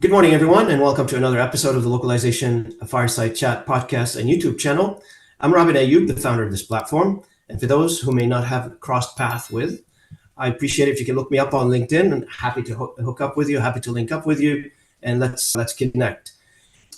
Good morning, everyone, and welcome to another episode of the Localization Fireside Chat podcast and YouTube channel. I'm Robin Ayub, the founder of this platform. And for those who may not have crossed paths with, I appreciate it if you can look me up on LinkedIn. I'm happy to hook up with you, happy to link up with you, and let's connect.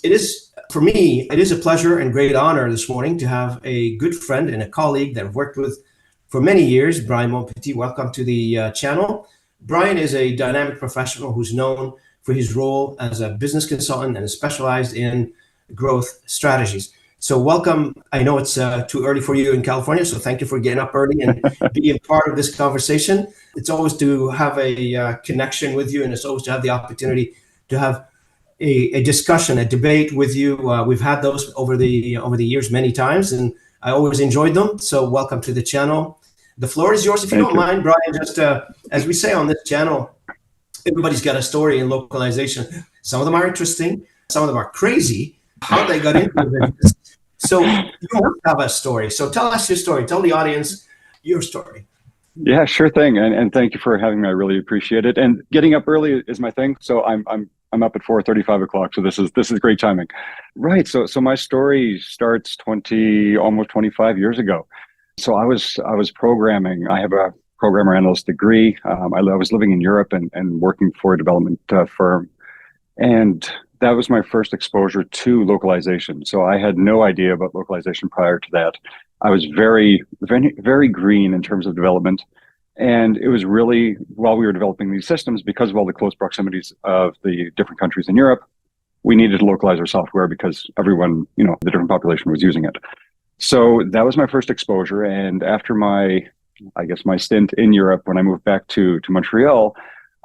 It is, for me, it is a pleasure and great honor this morning to have a good friend and a colleague that I've worked with for many years, Bryan Montpetit. Welcome to the channel. Bryan is a dynamic professional who's known for his role as a business consultant and is specialized in growth strategies. So welcome. I know it's too early for you in California, so thank you for getting up early and being part of this conversation. It's always to have a connection with you, and it's always to have the opportunity to have a discussion, a debate with you. We've had those over the years many times, and I always enjoyed them. So welcome to the channel. The floor is yours if you don't mind, Bryan. Just as we say on this channel, everybody's got a story in localization. Some of them are interesting. Some of them are crazy. How they got into it. So you must have a story. So tell us your story. Tell the audience your story. Yeah, sure thing. And thank you for having me. I really appreciate it. And getting up early is my thing. So I'm up at 4:35 o'clock. So this is great timing. Right. So my story starts almost 25 years ago. So I was programming. I have a programmer analyst degree. I was living in Europe and working for a development firm. And that was my first exposure to localization. So I had no idea about localization prior to that. I was very, very, very green in terms of development. And it was really, while we were developing these systems, because of all the close proximities of the different countries in Europe, we needed to localize our software because everyone, the different population was using it. So that was my first exposure. And after my stint in Europe, when I moved back to Montreal,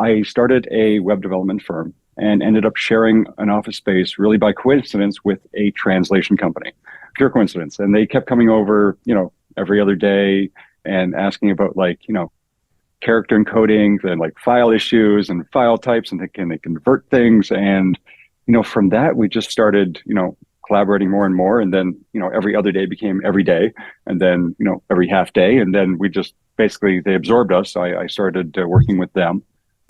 I started a web development firm and ended up sharing an office space really by coincidence with a translation company, pure coincidence. And they kept coming over, every other day and asking about character encoding and file issues and file types and can they convert things. And, from that, we just started, collaborating more and more. And then, every other day became every day. And then, every half day. And then we just basically, they absorbed us. I started working with them,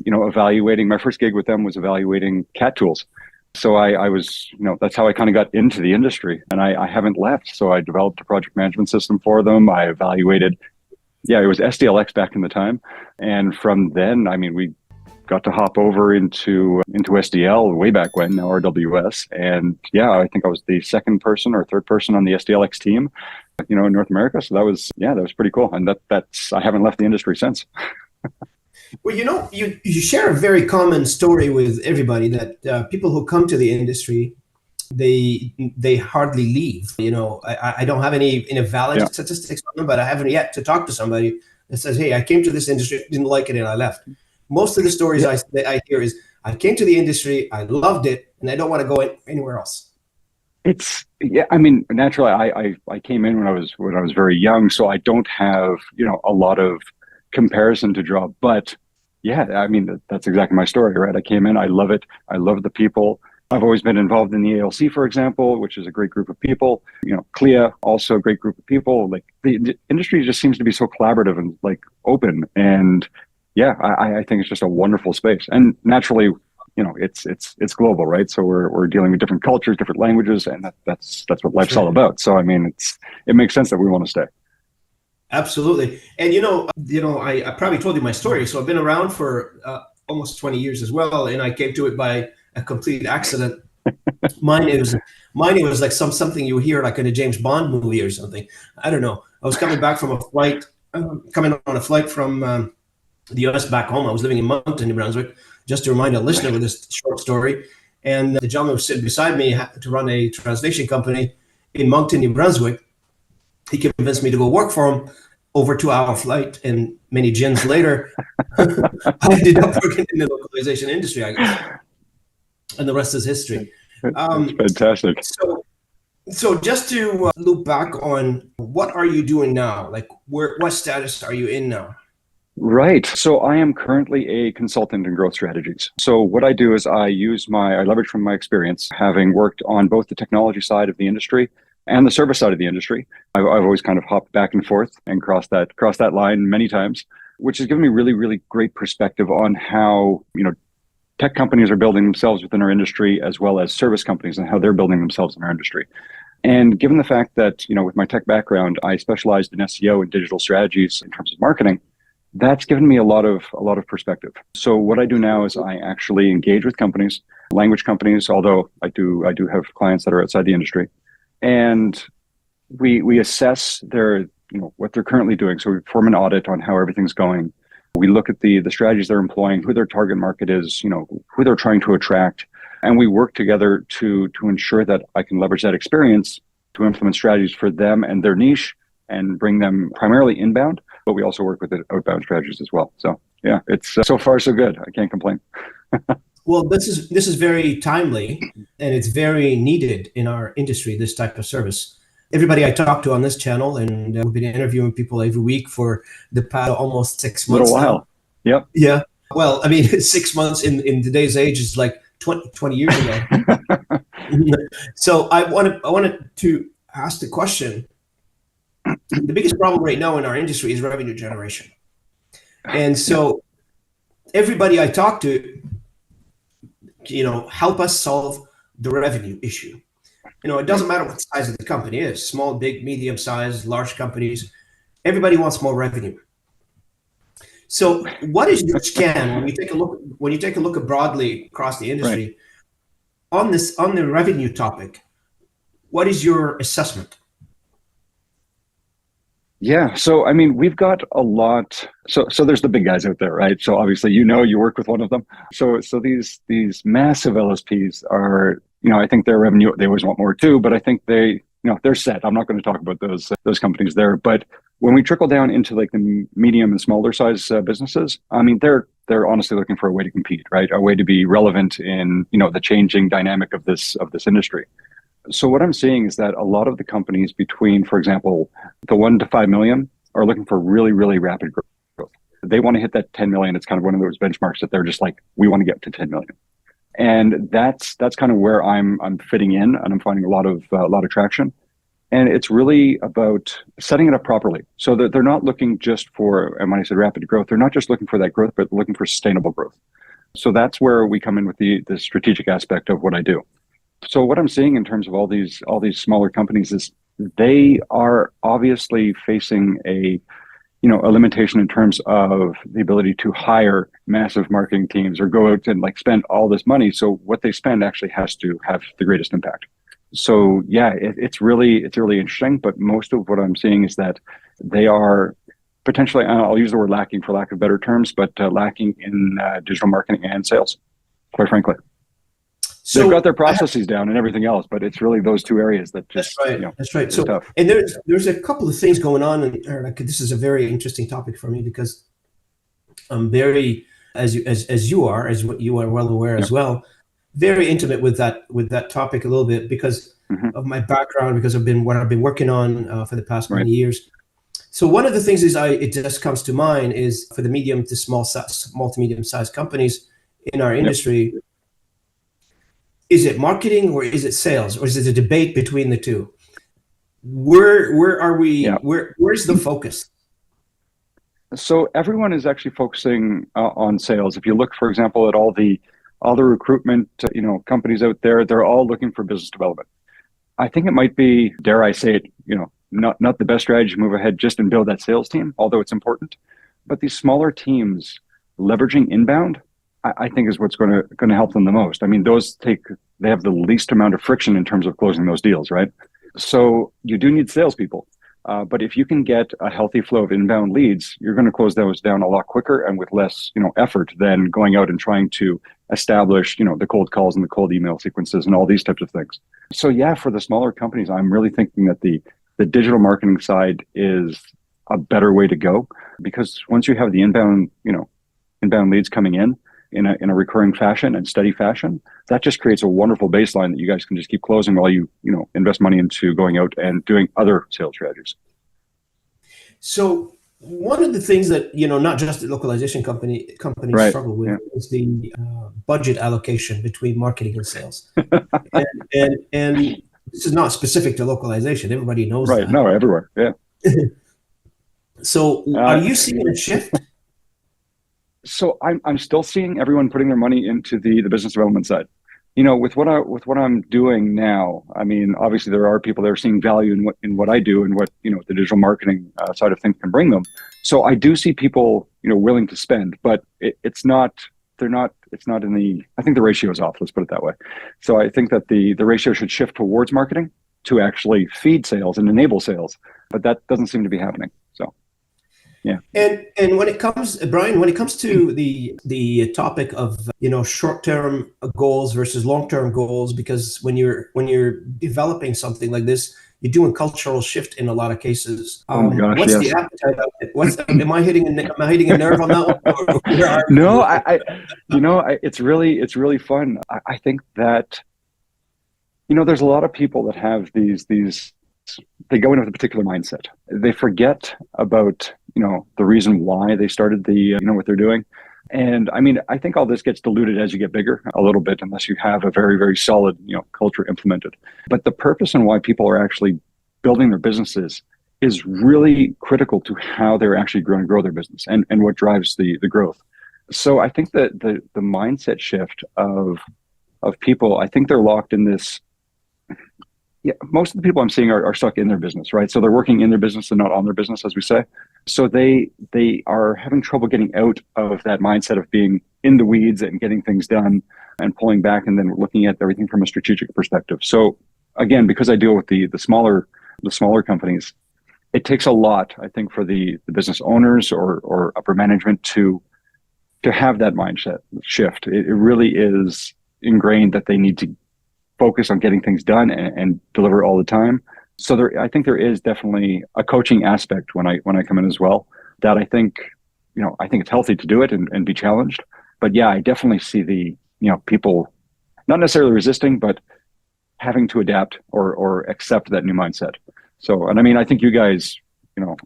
evaluating. My first gig with them was evaluating CAT tools. So I was, that's how I kind of got into the industry, and I haven't left. So I developed a project management system for them. I evaluated, it was SDLX back in the time. And from then, we got to hop over into SDL way back when, now RWS. And I think I was the second person or third person on the SDLX team, in North America. So that was pretty cool. And that's, I haven't left the industry since. Well, you share a very common story with everybody that people who come to the industry, they hardly leave. I don't have any valid statistics on them, but I haven't yet to talk to somebody that says, hey, I came to this industry, didn't like it, and I left. Most of the stories I hear is, I came to the industry, I loved it, and I don't want to go anywhere else. Naturally, I came in when I was very young, so I don't have, a lot of comparison to draw, but that's exactly my story, right? I came in, I love it. I love the people. I've always been involved in the ALC, for example, which is a great group of people. CLIA, also a great group of people. The industry just seems to be so collaborative and open. And I think it's just a wonderful space. And naturally, it's global, right? So we're dealing with different cultures, different languages, and that's what life's all about. So it makes sense that we want to stay. Absolutely. And I probably told you my story. So I've been around for almost 20 years as well, and I came to it by a complete accident. Mine it was like something you hear like in a James Bond movie or something. I don't know. I was coming back from a flight, from the US back home. I was living in Moncton, New Brunswick, just to remind a listener with this short story. And the gentleman was sitting beside me to run a translation company in Moncton, New Brunswick. He convinced me to go work for him. Over 2-hour flight, and many gins later, I ended up working in the localization industry, I guess. And the rest is history. Fantastic. So just to loop back on, what are you doing now? What status are you in now? Right. So I am currently a consultant in growth strategies. So what I do is I leverage from my experience, having worked on both the technology side of the industry and the service side of the industry. I've always kind of hopped back and forth and crossed that line many times, which has given me really, really great perspective on how, tech companies are building themselves within our industry, as well as service companies and how they're building themselves in our industry. And given the fact that, with my tech background, I specialized in SEO and digital strategies in terms of marketing, that's given me a lot of perspective. So what I do now is I actually engage with companies, language companies, although I do have clients that are outside the industry, and we assess their, what they're currently doing. So we perform an audit on how everything's going. We look at the strategies they're employing, who their target market is, who they're trying to attract, and we work together to ensure that I can leverage that experience to implement strategies for them and their niche and bring them primarily inbound, but we also work with outbound strategies as well. So yeah, it's so far so good. I can't complain. Well, this is very timely, and it's very needed in our industry, this type of service. Everybody I talk to on this channel, and we've been interviewing people every week for the past almost 6 months. A little while. Now. Yep. Yeah. Well, I mean, 6 months in today's age is like 20 years ago. So I wanted to ask the question. The biggest problem right now in our industry is revenue generation. And so everybody I talk to, help us solve the revenue issue. It doesn't matter what the size of the company is, small, big, medium size, large companies, everybody wants more revenue. So what is your scan when you take a look broadly across the industry on the revenue topic? What is your assessment? Yeah. So, we've got a lot. So there's the big guys out there, right? So obviously, you work with one of them. So these massive LSPs are, I think their revenue, they always want more too, but I think they're set. I'm not going to talk about those companies there. But when we trickle down into like the medium and smaller size businesses, they're honestly looking for a way to compete, right? A way to be relevant in, the changing dynamic of this industry. So what I'm seeing is that a lot of the companies between, for example, the 1 to 5 million are looking for really, really rapid growth. They want to hit that 10 million. It's kind of one of those benchmarks that they're just like, we want to get to 10 million. And that's kind of where I'm fitting in, and I'm finding a lot of traction. And it's really about setting it up properly so that they're not looking just for, and when I said rapid growth, they're not just looking for that growth, but looking for sustainable growth. So that's where we come in with the strategic aspect of what I do. So what I'm seeing in terms of all these smaller companies is they are obviously facing a limitation in terms of the ability to hire massive marketing teams or go out and like spend all this money. So what they spend actually has to have the greatest impact. So yeah, it's really interesting. But most of what I'm seeing is that they are potentially, I'll use the word lacking for lack of better terms, but lacking in digital marketing and sales, quite frankly. So they've got their processes down and everything else, but it's really those two areas that just that's right. So tough. And there's a couple of things going on, and this is a very interesting topic for me because I'm very, as you are well aware as well, very intimate with that topic a little bit because of my background, because I've been working on for the past many years. So one of the things it just comes to mind is for the medium to small to medium sized companies in our industry. Is it marketing or is it sales, or is it a debate between the two? Where are we? Where's the focus? So everyone is actually focusing on sales. If you look, for example, at all the recruitment, companies out there, they're all looking for business development. I think it might be, dare I say it, not the best strategy to move ahead just and build that sales team, although it's important. But these smaller teams leveraging inbound, I think is what's going to help them the most. They have the least amount of friction in terms of closing those deals, right? So you do need salespeople, but if you can get a healthy flow of inbound leads, you're going to close those down a lot quicker and with less, effort than going out and trying to establish, the cold calls and the cold email sequences and all these types of things. So yeah, for the smaller companies, I'm really thinking that the digital marketing side is a better way to go, because once you have the inbound leads coming in a recurring fashion and steady fashion, that just creates a wonderful baseline that you guys can just keep closing while you invest money into going out and doing other sales strategies. So one of the things that not just the localization companies struggle with is the budget allocation between marketing and sales, and this is not specific to localization. Everybody knows that. No, everywhere. Yeah. So are you seeing a shift? So I'm still seeing everyone putting their money into the business development side. With what I'm doing now, I mean, obviously there are people that are seeing value in what I do and what the digital marketing side of things can bring them. So I do see people willing to spend, but it's not. It's not in the. I think the ratio is off. Let's put it that way. So I think that the ratio should shift towards marketing to actually feed sales and enable sales, but that doesn't seem to be happening. So. Yeah. And when it comes, Bryan, when it comes to the topic of short-term goals versus long-term goals, because when you're developing something like this, you're doing cultural shift in a lot of cases. Oh my gosh, what's yes. the appetite of it? Am I hitting a nerve on that one? No, it's really fun. I think that there's a lot of people that have these. They go in with a particular mindset. They forget about the reason why they started what they're doing. And I mean, I think all this gets diluted as you get bigger a little bit, unless you have a very, very solid culture implemented. But the purpose and why people are actually building their businesses is really critical to how they're actually going to grow their business and what drives the growth. So I think that the mindset shift of people, I think they're locked in this. Yeah, most of the people I'm seeing are stuck in their business, right? So they're working in their business and not on their business, as we say. So they are having trouble getting out of that mindset of being in the weeds and getting things done and pulling back and then looking at everything from a strategic perspective. So again, because I deal with the smaller companies, it takes a lot, I think, for the business owners or upper management to have that mindset shift. It really is ingrained that they need to focus on getting things done and deliver all the time. So I think there is definitely a coaching aspect when I come in as well, that I think it's healthy to do it and be challenged. But yeah, I definitely see the people not necessarily resisting, but having to adapt or accept that new mindset. So, and I mean, I think you guys,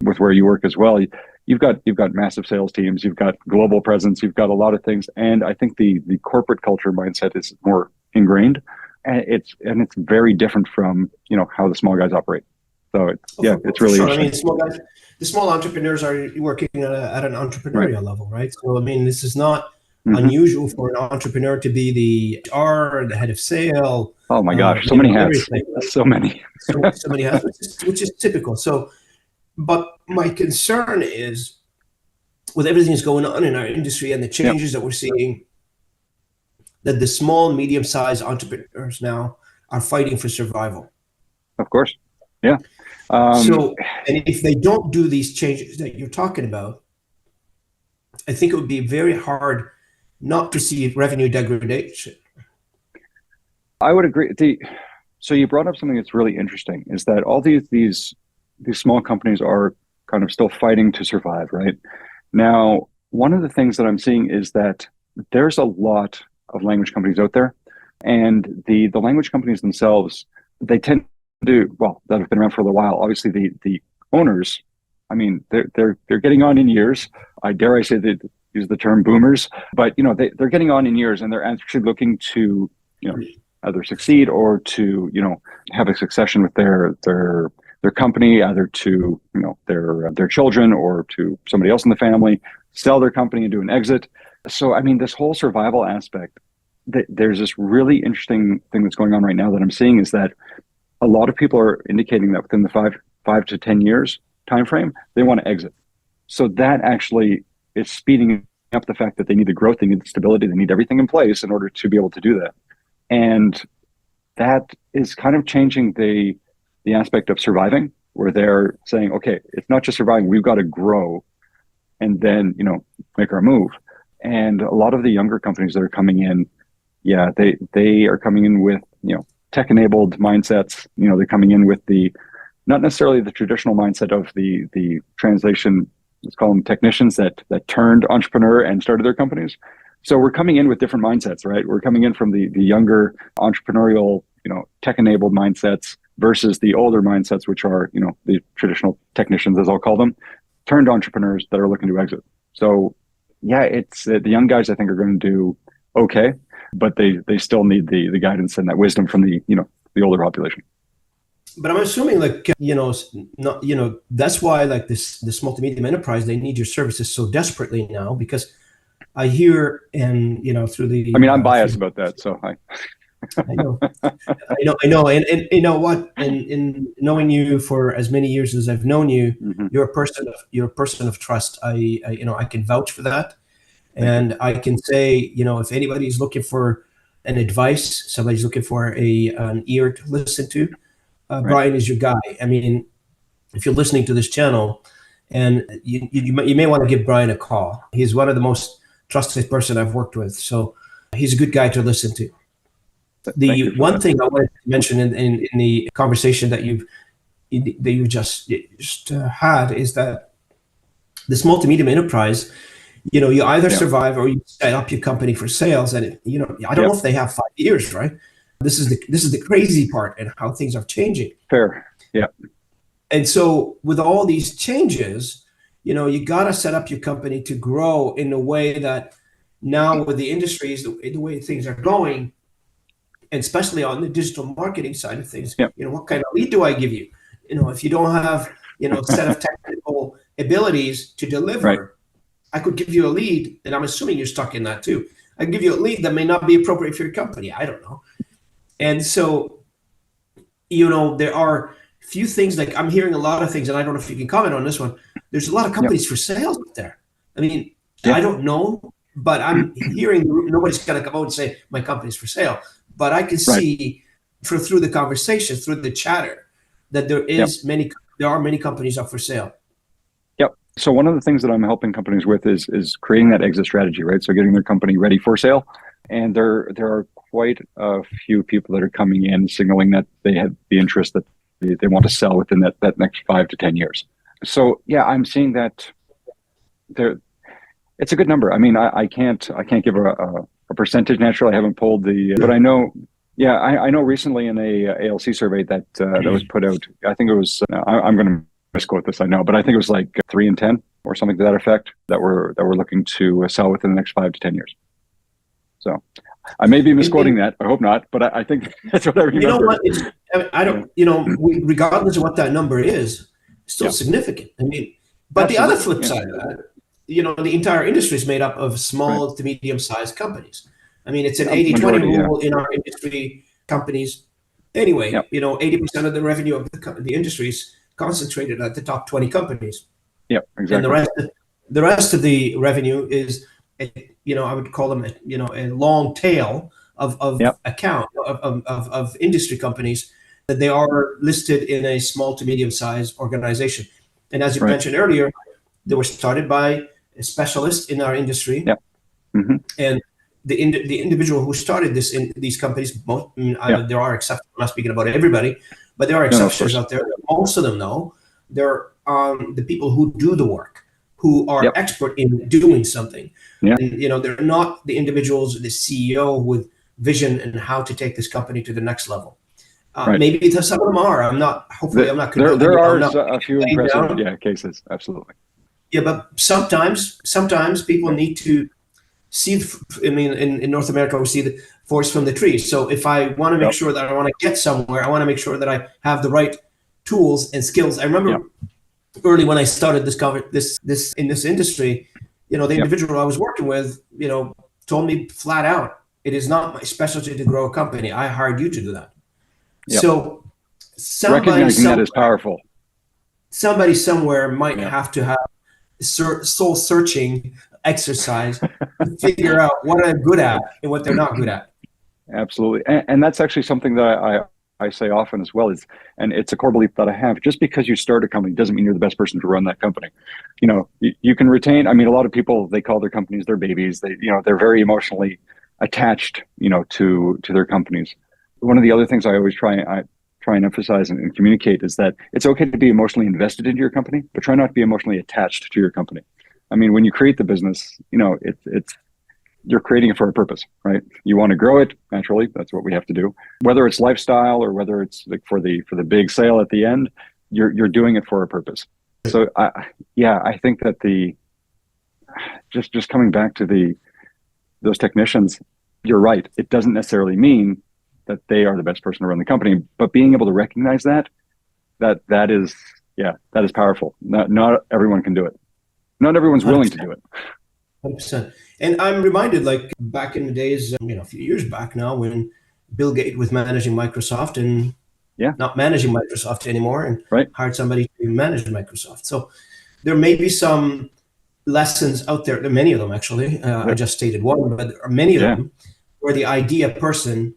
with where you work as well, you've got massive sales teams, you've got global presence, you've got a lot of things, and I think the corporate culture mindset is more ingrained. And it's very different from how the small guys operate. So it's really sure. interesting. I mean, the small entrepreneurs are working at an entrepreneurial level, right? So I mean, this is not unusual for an entrepreneur to be the HR, the head of sale. Oh my gosh, so many hats, so many hats, which is typical. So, but my concern is with everything that's going on in our industry and the changes that we're seeing, that the small, medium-sized entrepreneurs now are fighting for survival. Of course. Yeah. And if they don't do these changes that you're talking about, I think it would be very hard not to see revenue degradation. I would agree. So you brought up something that's really interesting, is that all these small companies are kind of still fighting to survive, right? Now, one of the things that I'm seeing is that there's a lot of language companies out there, and the language companies themselves, they tend to, well, that have been around for a little while. Obviously, the owners, I mean, they're getting on in years. I dare I say that use the term boomers, but they're getting on in years, and they're actually looking to either succeed or to have a succession with their company, either to their children or to somebody else in the family, sell their company and do an exit. So, I mean, this whole survival aspect, there's this really interesting thing that's going on right now that I'm seeing, is that a lot of people are indicating that within the 5 to 10 years time frame, they want to exit. So that actually is speeding up the fact that they need the growth, they need the stability, they need everything in place in order to be able to do that. And that is kind of changing the aspect of surviving, where they're saying, okay, it's not just surviving, we've got to grow and then, make our move. And a lot of the younger companies that are coming in, they are coming in with, tech-enabled mindsets. They're coming in with not necessarily the traditional mindset of the translation, let's call them technicians that turned entrepreneur and started their companies. So we're coming in with different mindsets, right? We're coming in from the younger entrepreneurial, tech-enabled mindsets versus the older mindsets, which are, the traditional technicians, as I'll call them, turned entrepreneurs that are looking to exit. So yeah, it's the young guys, I think, are going to do okay, but they still need the guidance and that wisdom from the older population. But I'm assuming, that's why, like, this multi-medium enterprise, they need your services so desperately now, because I hear, and through the. I mean, I'm biased about that, so I know, I know, and you know what? In knowing you for as many years as I've known you, Mhm. you're a person of trust. I can vouch for that, Thank you. and I can say, if anybody's looking for an advice, somebody's looking for an ear to listen to, Right. Bryan is your guy. I mean, if you're listening to this channel, and you may want to give Bryan a call. He's one of the most trusted person I've worked with, so he's a good guy to listen to. Thank The you for one that. thing I wanted to mention in the conversation that you just had is that this multi-medium enterprise, you either Yeah. survive or you set up your company for sales, and I don't know if they have 5 years, right? This is the crazy part and how things are changing. Fair. Yeah. And so with all these changes, you got to set up your company to grow in a way that now with the industries, the way things are going, and especially on the digital marketing side of things, Yeah. what kind of lead do I give you? If you don't have, a set of technical abilities to deliver, Right. I could give you a lead, and I'm assuming you're stuck in that too. I can give you a lead that may not be appropriate for your company. I don't know. And so, there are few things, like I'm hearing a lot of things, and I don't know if you can comment on this one. There's a lot of companies for sales out there. I mean, Yeah. I don't know, but I'm hearing nobody's going to come out and say my company's for sale. But I can see through the conversation, through the chatter, that there are many companies up for sale. Yep. So one of the things that I'm helping companies with is creating that exit strategy, right? So getting their company ready for sale. And there are quite a few people that are coming in signaling that they have the interest that they want to sell within that next 5 to 10 years. So yeah, I'm seeing that there. It's a good number. I mean, I can't give a percentage. Naturally, I haven't pulled but I know. Yeah, I know recently in a ALC survey that was put out, I think it was, I'm going to misquote this, I know, but I think it was like 3 in 10 or something to that effect that we're looking to sell within the next 5 to 10 years. So I may be misquoting that. I hope not, but I think that's what I remember. You know what? I don't, regardless of what that number is, it's still significant. I mean, but absolutely. The other flip side of that, the entire industry is made up of small to medium-sized companies. I mean, it's an 80-20 rule in our industry companies. Anyway, 80% of the revenue of the industry is concentrated at the top 20 companies. Yeah, exactly. And the rest of the revenue is, I would call them, a long tail of account of industry companies that they are listed in a small to medium-sized organization. And as you mentioned earlier, they were started by a specialist in our industry. Yeah. Mm-hmm. And the individual who started these companies, there are exceptions. I'm not speaking about everybody, but there are exceptions out there. Most of them, though, they're the people who do the work, who are expert in doing something. Yeah. And, they're not the individuals, the CEO with vision and how to take this company to the next level. Maybe some of them are. I'm not. Hopefully, I'm not. There are a few impressive cases. Absolutely. Yeah, but sometimes people need to see. I mean, in North America, we see the forest from the trees. So if I want to make sure that I want to get somewhere, I want to make sure that I have the right tools and skills. I remember early when I started this in this industry, the individual I was working with, told me flat out, it is not my specialty to grow a company. I hired you to do that. Yep. So recognizing that is powerful. Somebody somewhere might have to have soul searching exercise to figure out what I'm good at and what they're not good at. Absolutely. And that's actually something that I say often as well, and it's a core belief that I have. Just because you start a company doesn't mean you're the best person to run that company. You can retain, I mean, a lot of people, they call their companies their babies. They're very emotionally attached, to their companies. One of the other things I always try and emphasize and communicate is that it's okay to be emotionally invested into your company, but try not to be emotionally attached to your company. I mean, when you create the business, it's you're creating it for a purpose, right? You want to grow it naturally. That's what we have to do. Whether it's lifestyle or whether it's like for the big sale at the end, you're doing it for a purpose. So I think that just coming back to those technicians, you're right. It doesn't necessarily mean that they are the best person to run the company, but being able to recognize that is powerful. Not everyone can do it. Not everyone's willing to do it. 100%. And I'm reminded, like back in the days, a few years back now, when Bill Gates was managing Microsoft and Yeah, not managing Microsoft anymore, and right. hired somebody to manage Microsoft. So there may be some lessons out there. There are many of them, actually. I There- just stated one, but there are many of Yeah, them where the idea person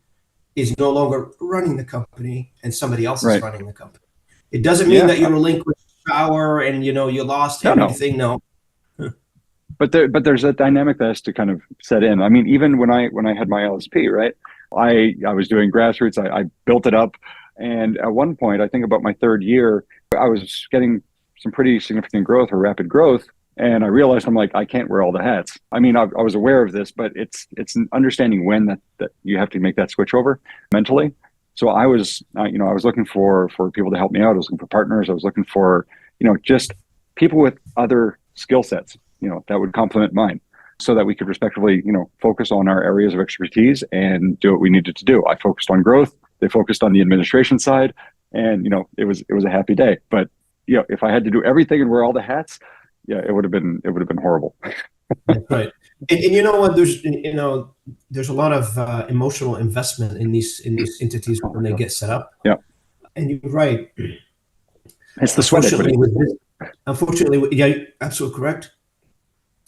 is no longer running the company and somebody else is right. running the company. It doesn't mean Yeah, that you relinquished power and you lost no. everything. No. But there's a dynamic that has to kind of set in. I mean, even when I had my LSP, right? I was doing grassroots. I built it up, and at one point, I think about my third year, I was getting some pretty significant growth or rapid growth, and I realized I'm like, I can't wear all the hats. I mean, I was aware of this, but it's an understanding when that you have to make that switch over mentally. So I was, I was looking for people to help me out. I was looking for partners. I was looking for, just people with other skill sets, that would complement mine so that we could respectively, focus on our areas of expertise and do what we needed to do. I focused on growth. They focused on the administration side, and it was a happy day. But if I had to do everything and wear all the hats, yeah, it would have been horrible. Right. And you know what? There's a lot of emotional investment in these entities Oh when my they God. get set up. Yeah, And you're right. it's the sweat Unfortunately, equity. yeah, you're absolutely correct.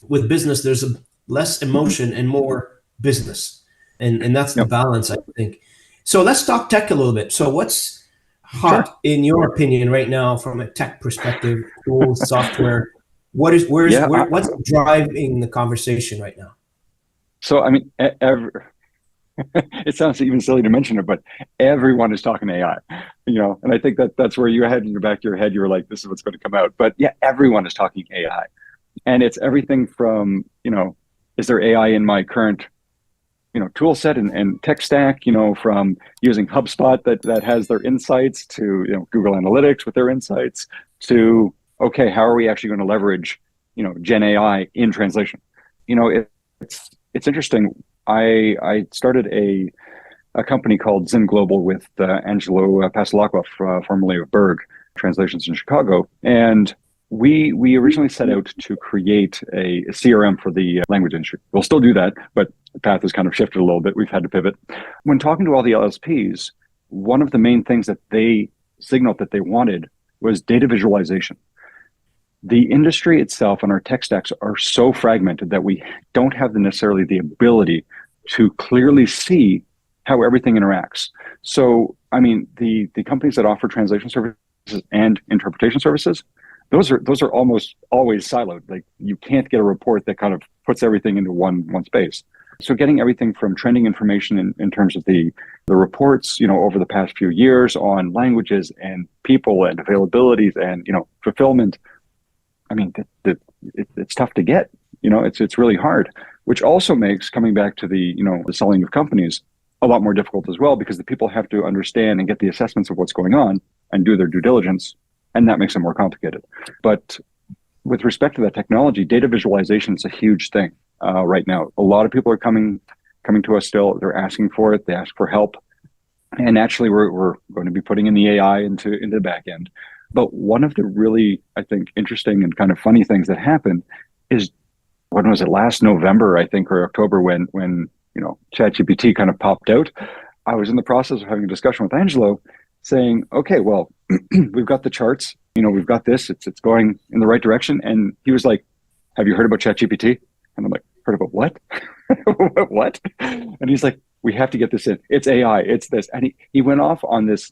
With business, there's less emotion and more business, and that's the Yep, balance, I think. So let's talk tech a little bit. So what's sure. hot in your opinion right now from a tech perspective? Tools, software. What is where is Yeah. where what's driving the conversation right now? So I mean, it sounds even silly to mention it, but everyone is talking AI, and I think that's where you had in the back of your head, you were like, this is what's going to come out. But yeah, everyone is talking AI. And it's everything from, is there AI in my current, tool set and tech stack, from using HubSpot that has their insights to, Google Analytics with their insights to, okay, how are we actually going to leverage, Gen AI in translation? It's interesting. I started a company called Zen Global with Angelo Pasalakov, formerly of Berg Translations in Chicago. And we originally set out to create a CRM for the language industry. We'll still do that, but the path has kind of shifted a little bit. We've had to pivot. When talking to all the LSPs, one of the main things that they signaled that they wanted was data visualization. The industry itself and our tech stacks are so fragmented that we don't have necessarily the ability to clearly see how everything interacts. So, I mean, the companies that offer translation services and interpretation services, those are almost always siloed. Like you can't get a report that kind of puts everything into one space. So getting everything from trending information in terms of the reports, over the past few years on languages and people and availabilities and, fulfillment. I mean, it's tough to get, it's really hard, which also makes coming back to the selling of companies a lot more difficult as well, because the people have to understand and get the assessments of what's going on and do their due diligence. And that makes it more complicated. But with respect to that technology, data visualization is a huge thing right now. A lot of people are coming to us still. They're asking for it. They ask for help. And actually, we're going to be putting in the AI into the back end. But one of the really, I think, interesting and kind of funny things that happened is, when was it, last November, I think, or October, when ChatGPT kind of popped out. I was in the process of having a discussion with Angelo saying, okay, well, we've got the charts, we've got this, it's going in the right direction. And he was like, have you heard about ChatGPT? And I'm like, heard about what? What? And he's like, we have to get this in. It's AI, it's this. And he went off on this,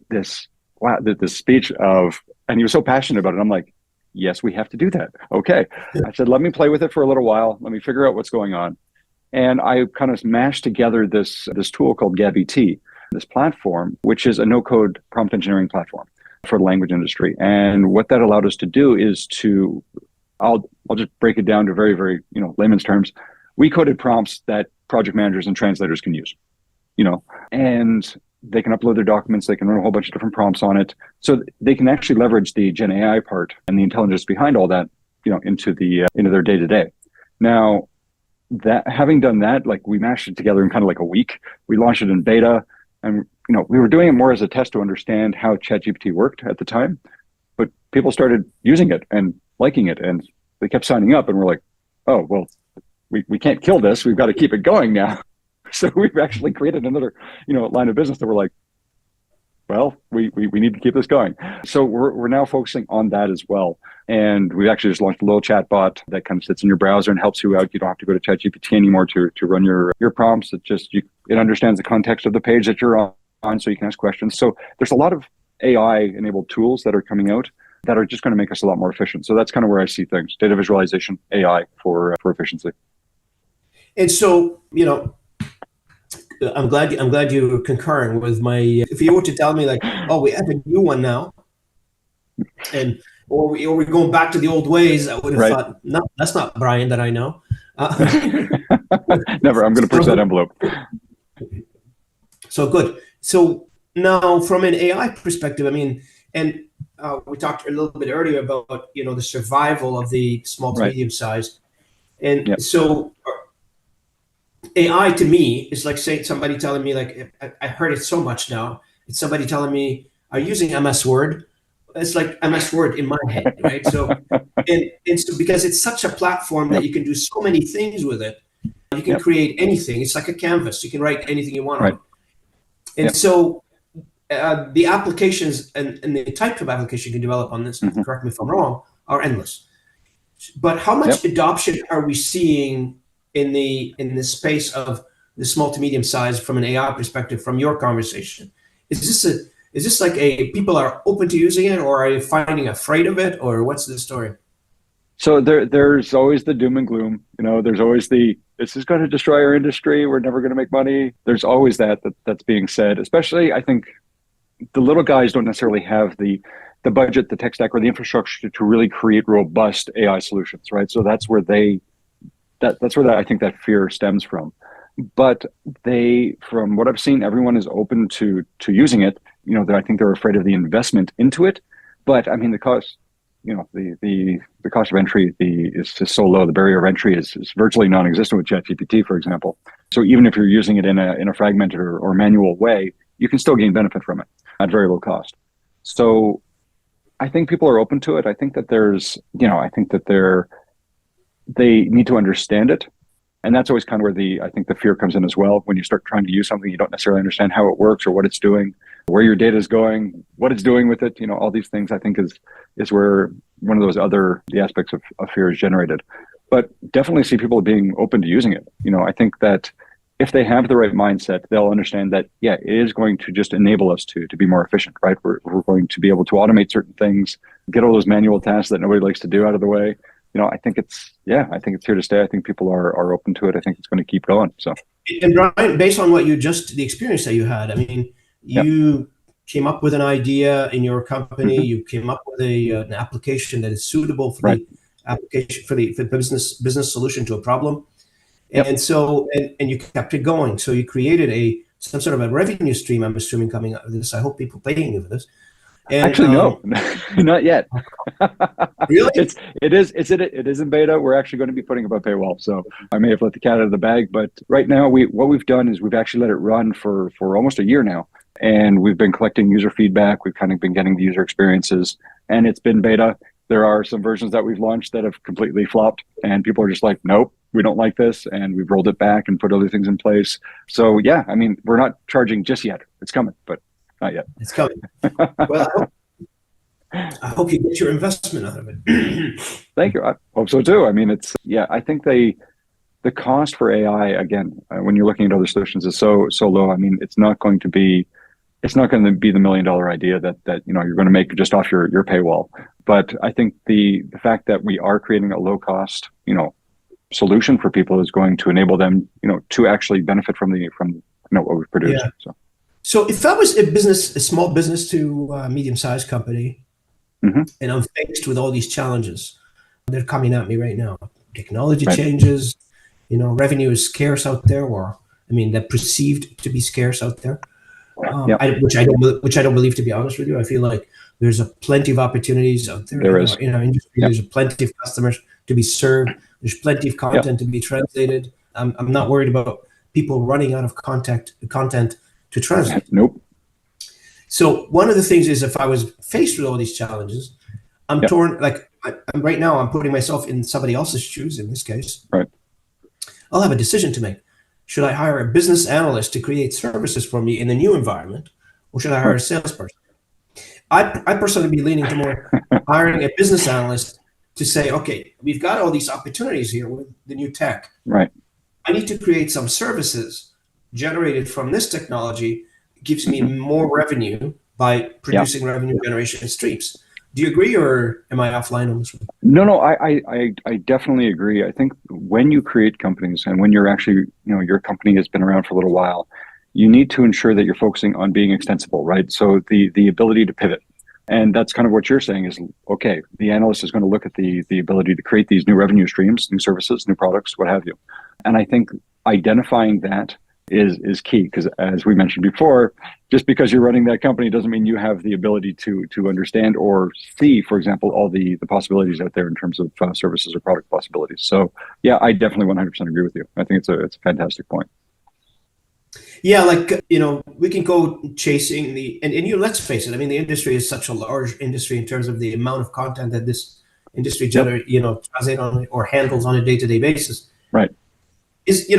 this speech of, and he was so passionate about it. I'm like, yes, we have to do that. Okay. I said, let me play with it for a little while. Let me figure out what's going on. And I kind of mashed together this tool called GabET, this platform, which is a no-code prompt engineering platform for the language industry. And what that allowed us to do is I'll just break it down to very, very, layman's terms. We coded prompts that project managers and translators can use, and they can upload their documents. They can run a whole bunch of different prompts on it. So they can actually leverage the Gen AI part and the intelligence behind all that, into their day-to-day. Now, that having done that, like we mashed it together in kind of like a week. We launched it in beta, and we were doing it more as a test to understand how ChatGPT worked at the time. But people started using it and liking it, and they kept signing up, and we're like, oh, well, we can't kill this. We've got to keep it going now. So we've actually created another, line of business that we're like, well, we need to keep this going. So we're now focusing on that as well. And we actually just launched a little chat bot that kind of sits in your browser and helps you out. You don't have to go to ChatGPT anymore to run your prompts. It understands the context of the page that you're on, so you can ask questions. So there's a lot of AI-enabled tools that are coming out that are just going to make us a lot more efficient. So that's kind of where I see things: data visualization, AI for efficiency. And so, I'm glad you're concurring with my. If you were to tell me like, oh, we have a new one now, or we're going back to the old ways, I would have thought, no, that's not Bryan that I know. Never. I'm going to push that envelope. So good. So now, from an AI perspective, I mean, and we talked a little bit earlier about the survival of the small to medium size, and so. AI to me is like somebody telling me, like, I heard it so much now. It's somebody telling me, are you using MS Word? It's like MS Word in my head, right? So, and so because it's such a platform that you can do so many things with it, you can create anything. It's like a canvas. You can write anything you want on. And so the applications and the type of application you can develop on this, correct me if I'm wrong, are endless. But how much adoption are we seeing in the space of the small to medium size from an AI perspective, from your conversation? Is this like people are open to using it, or are you finding afraid of it, or what's the story? So there's always the doom and gloom. There's always this is going to destroy our industry. We're never going to make money. There's always that's being said. Especially, I think the little guys don't necessarily have the budget, the tech stack, or the infrastructure to really create robust AI solutions, right? So that's where I think that fear stems from. But from what I've seen, everyone is open to using it. I think they're afraid of the investment into it. But I mean, the cost, the cost of entry is just so low. The barrier of entry is virtually non-existent with ChatGPT, for example. So even if you're using it in a fragmented or manual way, you can still gain benefit from it at very low cost. So I think people are open to it. I think that they need to understand it. And that's always kind of where I think the fear comes in as well. When you start trying to use something, you don't necessarily understand how it works or what it's doing, where your data is going, what it's doing with it. All these things I think is where one of those the aspects of fear is generated. But definitely see people being open to using it. I think that if they have the right mindset, they'll understand that, it is going to just enable us to be more efficient, right? We're going to be able to automate certain things, get all those manual tasks that nobody likes to do out of the way. I think it's here to stay. I think people are open to it. I think it's going to keep going. So, and Bryan, based on the experience that you had, I mean, you came up with an idea in your company. You came up with an application that is suitable for the application for the business solution to a problem, and so and you kept it going. So you created some sort of a revenue stream. I'm assuming coming out of this. I hope people paying you for this. And, actually, no, not yet. Really? It is in beta. We're actually going to be putting up a paywall, so I may have let the cat out of the bag. But right now, what we've done is we've actually let it run for almost a year now, and we've been collecting user feedback. We've kind of been getting the user experiences, and it's been beta. There are some versions that we've launched that have completely flopped, and people are just like, nope, we don't like this, and we've rolled it back and put other things in place. So yeah, I mean, we're not charging just yet. It's coming, but not yet. It's coming. Well, I hope you get your investment out of it. Thank you. I hope so too. I mean, I think the cost for AI, again, when you're looking at other solutions, is so low. I mean, it's not going to be the $1 million idea that you're going to make just off your paywall. But I think the fact that we are creating a low cost, solution for people is going to enable them, to actually benefit from what we've produced. Yeah. So if I was a small business to medium-sized company, and I'm faced with all these challenges, they're coming at me right now. Technology changes, revenue is scarce out there, they're perceived to be scarce out there, which I don't believe, to be honest with you. I feel like there's plenty of opportunities out there. There is. In our industry, there's plenty of customers to be served. There's plenty of content to be translated. I'm not worried about people running out of content to translate. Nope. So one of the things is, if I was faced with all these challenges, I'm torn. Like right now, I'm putting myself in somebody else's shoes in this case. Right. I'll have a decision to make. Should I hire a business analyst to create services for me in the new environment, or should I hire a salesperson? I personally be leaning to more hiring a business analyst to say, okay, we've got all these opportunities here with the new tech. Right. I need to create some services generated from this technology, gives me more revenue by producing revenue generation streams. Do you agree, or am I offline on this one? No, I definitely agree. I think when you create companies and when you're actually, your company has been around for a little while, you need to ensure that you're focusing on being extensible, right? So the ability to pivot. And that's kind of what you're saying is, okay, the analyst is going to look at the ability to create these new revenue streams, new services, new products, what have you. And I think identifying that is key, because as we mentioned before, just because you're running that company doesn't mean you have the ability to understand or see, for example, all the possibilities out there in terms of services or product possibilities. So yeah, I definitely 100% agree with you. I think it's a fantastic point. Yeah, like, we can go chasing let's face it, I mean, the industry is such a large industry in terms of the amount of content that this industry translate on or handles on a day-to-day basis. Right. Let's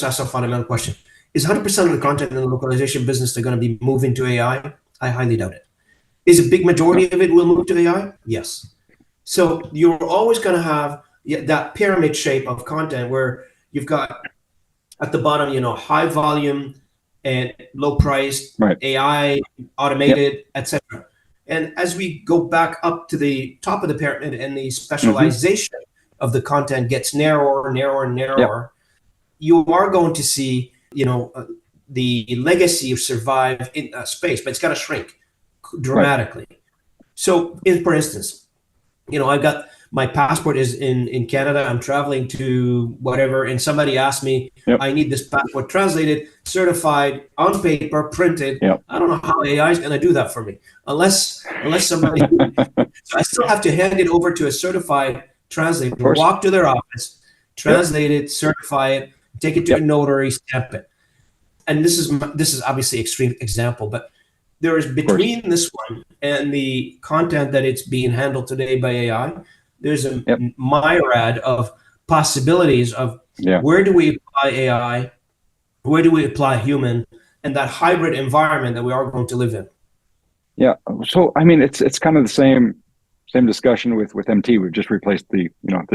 ask a fundamental question. Is 100% of the content in the localization business they're going to be moving to AI? I highly doubt it. Is a big majority of it will move to AI? Yes. So you're always going to have that pyramid shape of content where you've got at the bottom, high volume and low price, AI, automated, etc. And as we go back up to the top of the pyramid and the specialization of the content gets narrower, you are going to see, the legacy survive in space, but it's got to shrink dramatically. So, for instance, I've got my passport is in Canada. I'm traveling to whatever, and somebody asked me, I need this passport translated, certified, on paper, printed. I don't know how AI is going to do that for me, unless somebody. So I still have to hand it over to a certified translator, walk to their office, translate it, certify it, take it to a notary, stamp it. And this is obviously extreme example, but there is between this one and the content that it's being handled today by AI, there's a myriad of possibilities of where do we apply AI, where do we apply human, and that hybrid environment that we are going to live in. Yeah. So I mean, it's kind of the same discussion with MT. We've just replaced the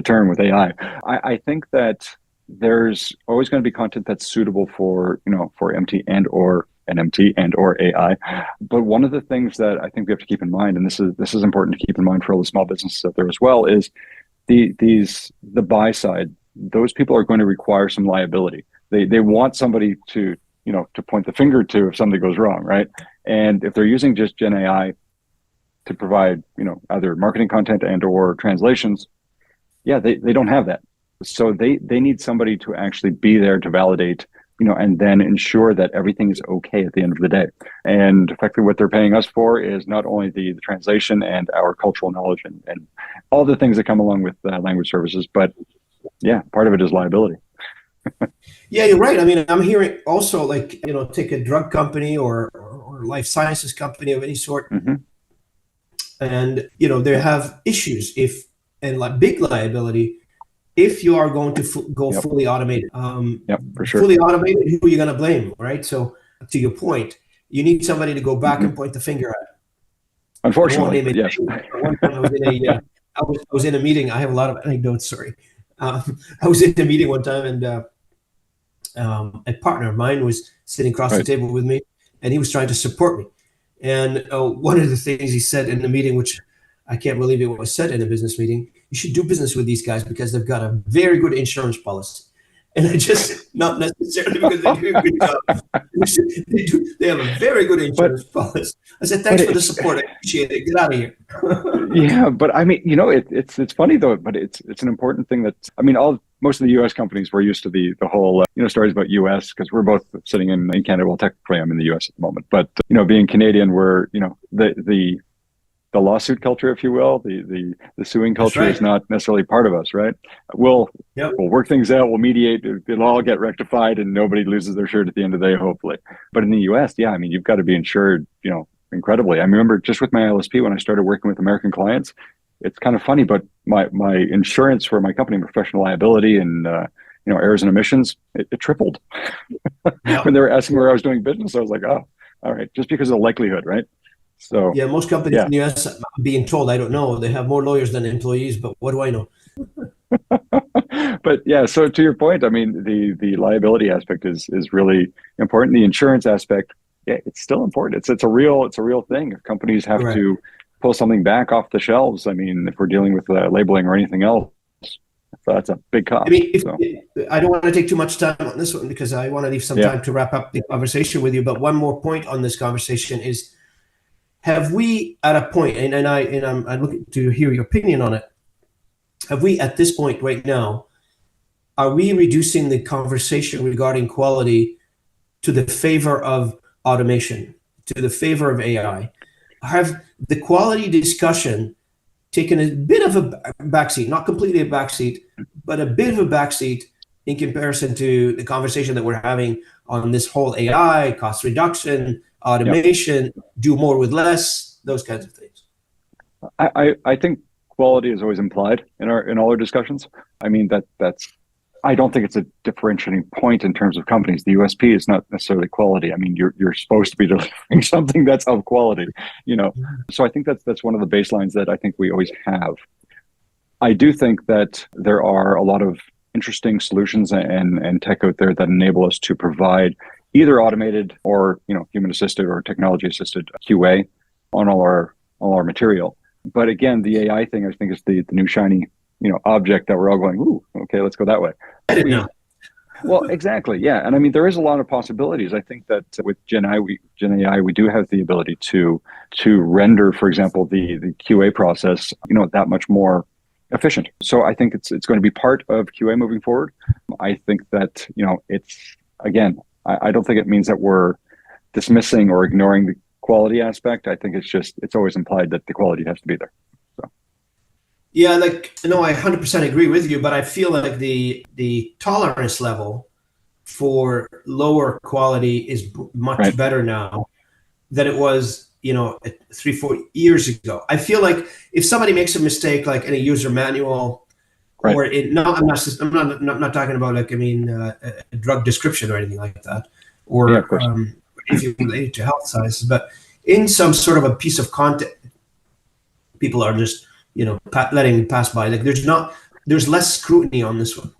term with AI. I think that there's always going to be content that's suitable for MT and or NMT and or AI. But one of the things that I think we have to keep in mind, and this is important to keep in mind for all the small businesses out there as well, is the buy side. Those people are going to require some liability. They want somebody to point the finger to if something goes wrong, right? And if they're using just Gen AI to provide either marketing content and or translations, they don't have that. So they need somebody to actually be there to validate, and then ensure that everything is okay at the end of the day. And effectively what they're paying us for is not only the translation and our cultural knowledge and all the things that come along with language services, but part of it is liability. Yeah, you're right. I mean, I'm hearing also take a drug company or life sciences company of any sort. And, they have issues big liability if you are going to go fully automated. For sure. Fully automated, who are you going to blame, right? So to your point, you need somebody to go back and point the finger at. Unfortunately, yes. One time I was in a meeting. I have a lot of anecdotes, sorry. I was in a meeting one time and a partner of mine was sitting across the table with me and he was trying to support me. And one of the things he said in the meeting, which I can't believe it was said in a business meeting, you should do business with these guys because they've got a very good insurance policy. And I just, not necessarily because they do a good job. They have a very good insurance policy. I said, thanks for the support. I appreciate it. Get out of here. Yeah, but I mean, it's funny though, but it's an important thing that, I mean, most of the U.S. companies were used to the whole, stories about U.S. because we're both sitting in Canada. Well, technically I'm in the U.S. at the moment, but, being Canadian, we're, the lawsuit culture, if you will, the suing culture is not necessarily part of us, right? We'll work things out, we'll mediate, it'll all get rectified and nobody loses their shirt at the end of the day, hopefully. But in the US, I mean, you've got to be insured, incredibly. I remember just with my LSP, when I started working with American clients, it's kind of funny, but my insurance for my company, professional liability and errors and omissions, it tripled. Yeah. When they were asking where I was doing business, I was like, oh, all right, just because of the likelihood, right? So yeah, most companies in the US, being told, I don't know, they have more lawyers than employees, but what do I know? But yeah, so to your point, I mean, the liability aspect is really important. The insurance aspect, yeah, it's still important. It's a real thing. If companies have Correct. to pull something back off the shelves, I mean, if we're dealing with labeling or anything else, that's a big cost. I mean, So. I don't want to take too much time on this one because I want to leave some time to wrap up the conversation with you. But one more point on this conversation is, have we at a point, and I'm looking to hear your opinion on it. Have we at this point right now, are we reducing the conversation regarding quality to the favor of automation, to the favor of AI? Have the quality discussion taken a bit of a backseat, not completely a backseat, but a bit of a backseat in comparison to the conversation that we're having on this whole AI, cost reduction, automation, do more with less, those kinds of things? I think quality is always implied in all our discussions. I mean, that's I don't think it's a differentiating point in terms of companies. The USP is not necessarily quality. I mean, you're supposed to be delivering something that's of quality, So I think that's one of the baselines that I think we always have. I do think that there are a lot of interesting solutions and tech out there that enable us to provide either automated or human assisted or technology assisted QA on all our material. But again, the AI thing, I think, is the new shiny object that we're all going, ooh, okay, let's go that way. Well, exactly, yeah. And I mean, there is a lot of possibilities. I think that with Gen AI, we do have the ability to render, for example, the QA process, that much more efficient. So I think it's going to be part of QA moving forward. I think that, it's, again, I don't think it means that we're dismissing or ignoring the quality aspect. I think it's always implied that the quality has to be there. Yeah, I 100% agree with you, but I feel like the tolerance level for lower quality is much better now than it was, 3-4 years ago. I feel like if somebody makes a mistake, like in a user manual, or I'm not talking about a drug description or anything like that, or anything related to health sciences, but in some sort of a piece of content, people are just letting it pass by. Like there's less scrutiny on this one,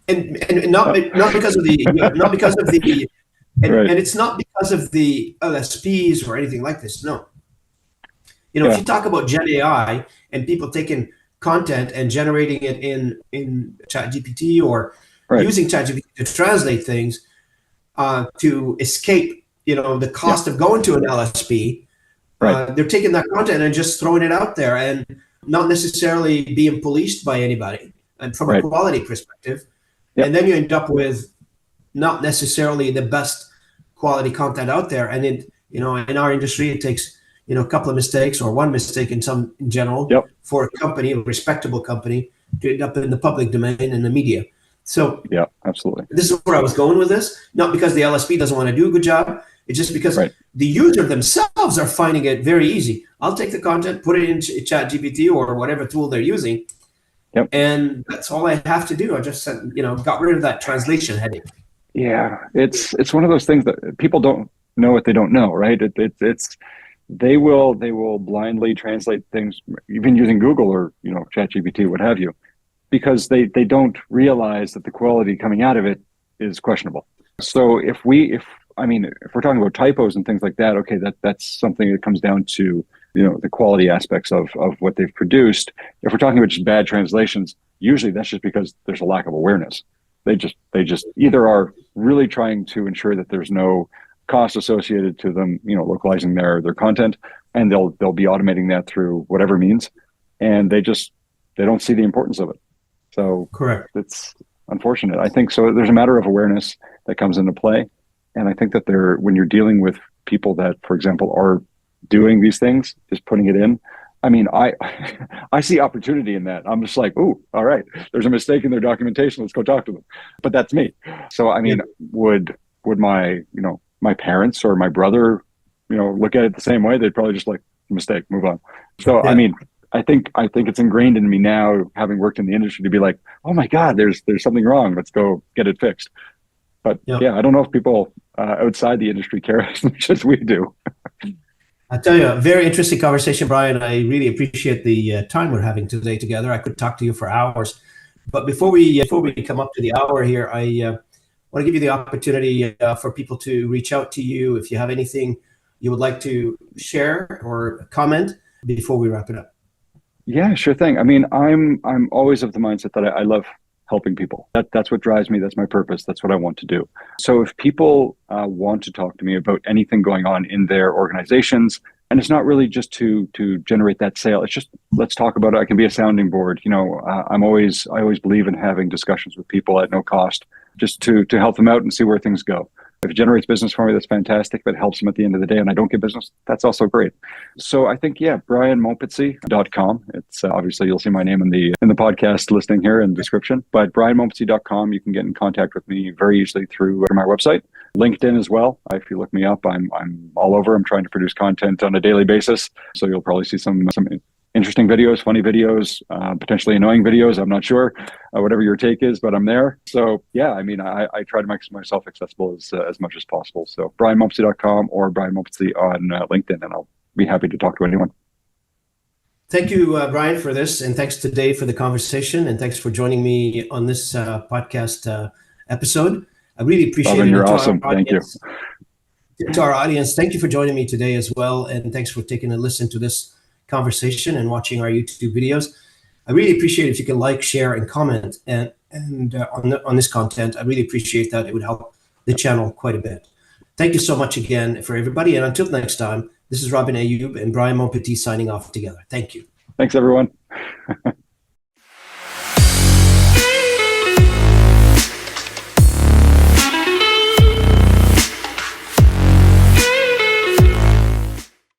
and not because of the and it's not because of the LSPs or anything like this. No, if you talk about Gen AI and people taking content and generating it in ChatGPT or using ChatGPT to translate things to escape the cost of going to an LSP, they're taking that content and just throwing it out there and not necessarily being policed by anybody, and from a quality perspective. And then you end up with not necessarily the best quality content out there. And in our industry, it takes, a couple of mistakes or one mistake in general for a company, a respectable company, to end up in the public domain and the media. So yeah, absolutely. This is where I was going with this, not because the LSP doesn't want to do a good job. It's just because the user themselves are finding it very easy. I'll take the content, put it in ChatGPT or whatever tool they're using, and that's all I have to do. I just got rid of that translation headache. Yeah, it's one of those things that people don't know what they don't know, right? They will blindly translate things, even using Google or ChatGPT, what have you, because they don't realize that the quality coming out of it is questionable. So if we're talking about typos and things like that, okay, that's something that comes down to the quality aspects of what they've produced. If we're talking about just bad translations, usually that's just because there's a lack of awareness. They just either are really trying to ensure that there's no cost associated to them, localizing their content, and they'll be automating that through whatever means, and they don't see the importance of it. So correct. It's unfortunate. I think so. There's a matter of awareness that comes into play. And I think that when you're dealing with people that, for example, are doing these things, just putting it in, I mean, I see opportunity in that. I'm just like, ooh, all right, there's a mistake in their documentation. Let's go talk to them. But that's me. So, I mean, would my, my parents or my brother look at it the same way, they'd probably just like, mistake, move on. So, Yeah. I mean, I think it's ingrained in me now, having worked in the industry, to be like, oh my God, there's something wrong. Let's go get it fixed. But yeah, I don't know if people outside the industry care as much as we do. I tell you, a very interesting conversation, Bryan. I really appreciate the time we're having today together. I could talk to you for hours, but before we come up to the hour here, I want to give you the opportunity for people to reach out to you if you have anything you would like to share or comment before we wrap it up. Yeah, sure thing. I mean, I'm always of the mindset that I love helping people. That's what drives me. That's my purpose. That's what I want to do. So if people want to talk to me about anything going on in their organizations, and it's not really just to generate that sale, it's just, let's talk about it. I can be a sounding board. I always believe in having discussions with people at no cost, just to help them out and see where things go. If it generates business for me, that's fantastic. If it helps them at the end of the day and I don't get business, that's also great. So I think, yeah, BryanMontpetit.com. It's obviously, you'll see my name in the podcast listing here in the description, but BryanMontpetit.com, you can get in contact with me very easily through my website. LinkedIn as well. If you look me up, I'm all over. I'm trying to produce content on a daily basis. So you'll probably see some interesting videos, funny videos, potentially annoying videos. I'm not sure, whatever your take is, but I'm there. So yeah, I mean, I try to make myself accessible as much as possible. So BryanMontpetit.com or Bryan Montpetit on LinkedIn, and I'll be happy to talk to anyone. Thank you, Bryan, for this. And thanks to Dave for the conversation. And thanks for joining me on this podcast episode. I really appreciate it. You're awesome. Thank you. To our audience, thank you for joining me today as well. And thanks for taking a listen to this conversation and watching our YouTube videos. I really appreciate it if you can like, share, and comment and on this content. I really appreciate that. It would help the channel quite a bit. Thank you so much again for everybody. And until next time, this is Robin Ayoub and Bryan Montpetit signing off together. Thank you. Thanks, everyone.